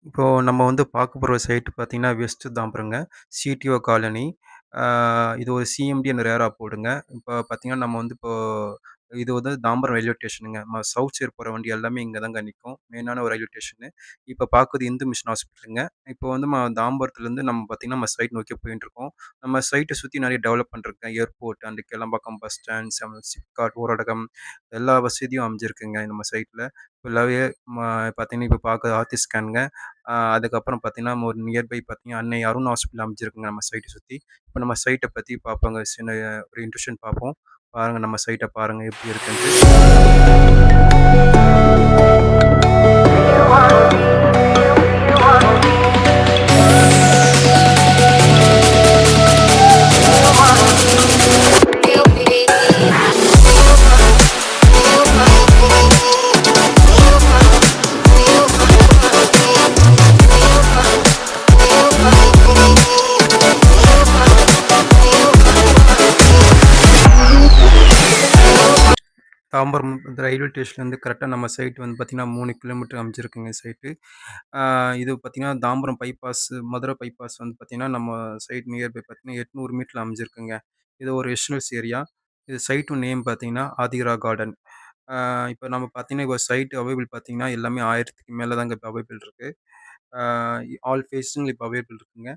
இப்போ நம்ம வந்து பார்க்க போற சைட் பார்த்தீங்கன்னா, வெஸ்ட் தாம்பரங்க. CTO colony. ஆ இது ஒரு சிஎம்டி அண்ட் ரேரா போர்டுங்க. இப்போ பார்த்தீங்கன்னா, நம்ம வந்து இப்போ இது வந்து தாம்பரம் ரயில்வே ஸ்டேஷனுங்க. சவுத் சைடு போற வண்டி எல்லாமே இங்க தாங்க நிக்கும். மெயினான ஒரு ரயில்வே ஸ்டேஷனு. இப்போ பார்க்குறது இந்து மிஷன் ஹாஸ்பிட்டலுங்க. இப்போ வந்து தாம்பரத்துலேருந்து நம்ம பார்த்தீங்கன்னா, நம்ம சைட் நோக்கி போயிட்டுருக்கோம். நம்ம சைட்ட சுத்தி நெறைய டெவலப்மெண்ட் இருக்குங்க. Airport and Kilambakkam bus stand, SIPCOT, ஊரடகம் எல்லா வசதியும் அமைஞ்சிருக்குங்க நம்ம சைட்ல. ஃபுல்லாவே ம பார்த்தீங்கன்னா, இப்போ பார்க்க ஆர்டி ஸ்கேனுங்க. அதுக்கப்புறம் பார்த்தீங்கன்னா, ஒரு நியர்பை பார்த்தீங்கன்னா, அன்னை அருண் ஹாஸ்பிட்டல் அமைஞ்சிருக்குங்க நம்ம சைட்ட சுத்தி. இப்ப நம்ம சைட்ட பத்தி பார்ப்போங்க. சின்ன ஒரு இன்ட்ரோடக்ஷன் பார்ப்போம். பாருங்க நம்ம சைட்ட பாருங்க எப்படி இருக்குன்ட்டு. தாம்பரம் ரயில்வே ஸ்டேஷன்லேருந்து கரெக்ட்டா நம்ம சைட் வந்து பார்த்தீங்கன்னா, 3 கிலோமீட்டர் அமைஞ்சிருக்குங்க சைட்டு. ஆ இது பார்த்தீங்கன்னா, தாம்பரம் பைபாஸ், மதுரை பைபாஸ் வந்து பார்த்தீங்கன்னா, நம்ம சைட் நியர்பை பார்த்தீங்கன்னா, 800 மீட்டர்ல அமைஞ்சிருக்குங்க. இது ஒரு ரெசிடென்ஸ் ஏரியா. இது சைட்டு நேம் பார்த்தீங்கன்னா, ஆதிரா கார்டன். ஆ இப்ப நம்ம பார்த்தீங்கன்னா, இப்போ சைட் அவைலபிள் பார்த்தீங்கன்னா, எல்லாமே 1000க்கு மேல தாங்க இப்ப அவைலபிள் இருக்கு. ஆ ஆல் ஃபேஸிங் இப்ப அவைலபிள் இருக்குங்க.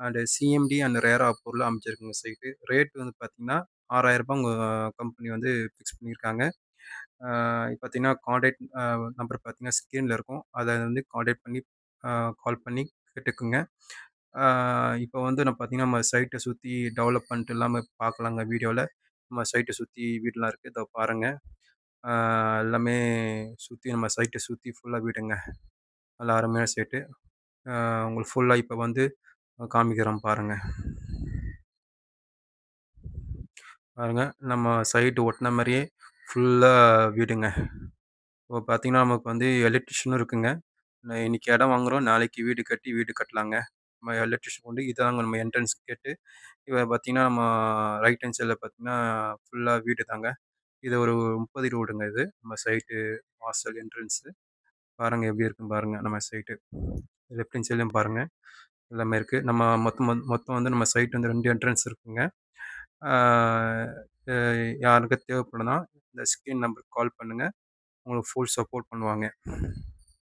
அண்ட் சிஎம்டி அண்ட் ரேரா அப்ரூவல்ல அமைச்சிருக்குங்க சைட்டு. ரேட் வந்து பார்த்தீங்கன்னா, ரூ. 6000 உங்க கம்பெனி வந்து ஃபிக்ஸ் பண்ணியிருக்காங்க. பார்த்தீங்கன்னா, கான்டாக்ட் நம்பர் பார்த்தீங்கன்னா, ஸ்க்ரீன்ல இருக்கும். அத வந்து கான்டாக்ட் பண்ணி அ கால் பண்ணி கேட்டுக்கங்க. ஆ இப்போ வந்து நான் பார்த்தீங்கன்னா, நம்ம சைட்ட சுத்தி டெவலப்மெண்ட் எல்லாமே பார்க்கலாங்க வீடியோல. நம்ம சைட்ட சுத்தி வீடுலாம் இருக்கு. இதோ பாருங்க. ஆ எல்லாமே சுத்தி நம்ம சைட்ட சுத்தி ஃபுல்லா வீடுங்க. நல்லா அருமையான சைட்டு. ஆ உங்களுக்கு ஃபுல்லா இப்ப வந்து காமிக்கிறேன் பாருங்க. பாருங்க நம்ம சைட் ஒட்டுன மாரியே ஃபுல்லா வீடுங்க. இப்போ பார்த்தீங்கன்னா, நமக்கு வந்து எலக்ட்ரிஷியனும் இருக்குங்க. இன்னைக்கு இடம் வாங்குறோம், நாளைக்கு வீடு கட்டி வீடு கட்டலாங்க. நம்ம எலக்ட்ரிஷியன் கொண்டு இதாங்க நம்ம என்ட்ரன்ஸ் கேட்டு. இப்ப பார்த்தீங்கன்னா, நம்ம ரைட் ஹேண்ட் சைட்ல பார்த்தீங்கன்னா, ஃபுல்லா வீடு தாங்க. இது ஒரு 30 ரோடுங்க இது. நம்ம சைட்டு வாசல் என்ட்ரன்ஸு. பாருங்க எப்படி இருக்குன்னு பாருங்க நம்ம சைட்டு. லெஃப்ட் ஹேண்ட் சைட்லயும் பாருங்க. எல்லாமே இருக்கு. நம்ம மொத்தம் வந்து நம்ம சைட் வந்து 2 என்ட்ரன்ஸ் இருக்குங்க. ஆ அ யாருக்கு தேவைப்படும்னா, இந்த ஸ்க்ரீன் நம்பருக்கு கால் பண்ணுங்க. உங்களுக்கு ஃபுல் சப்போர்ட் பண்ணுவாங்க.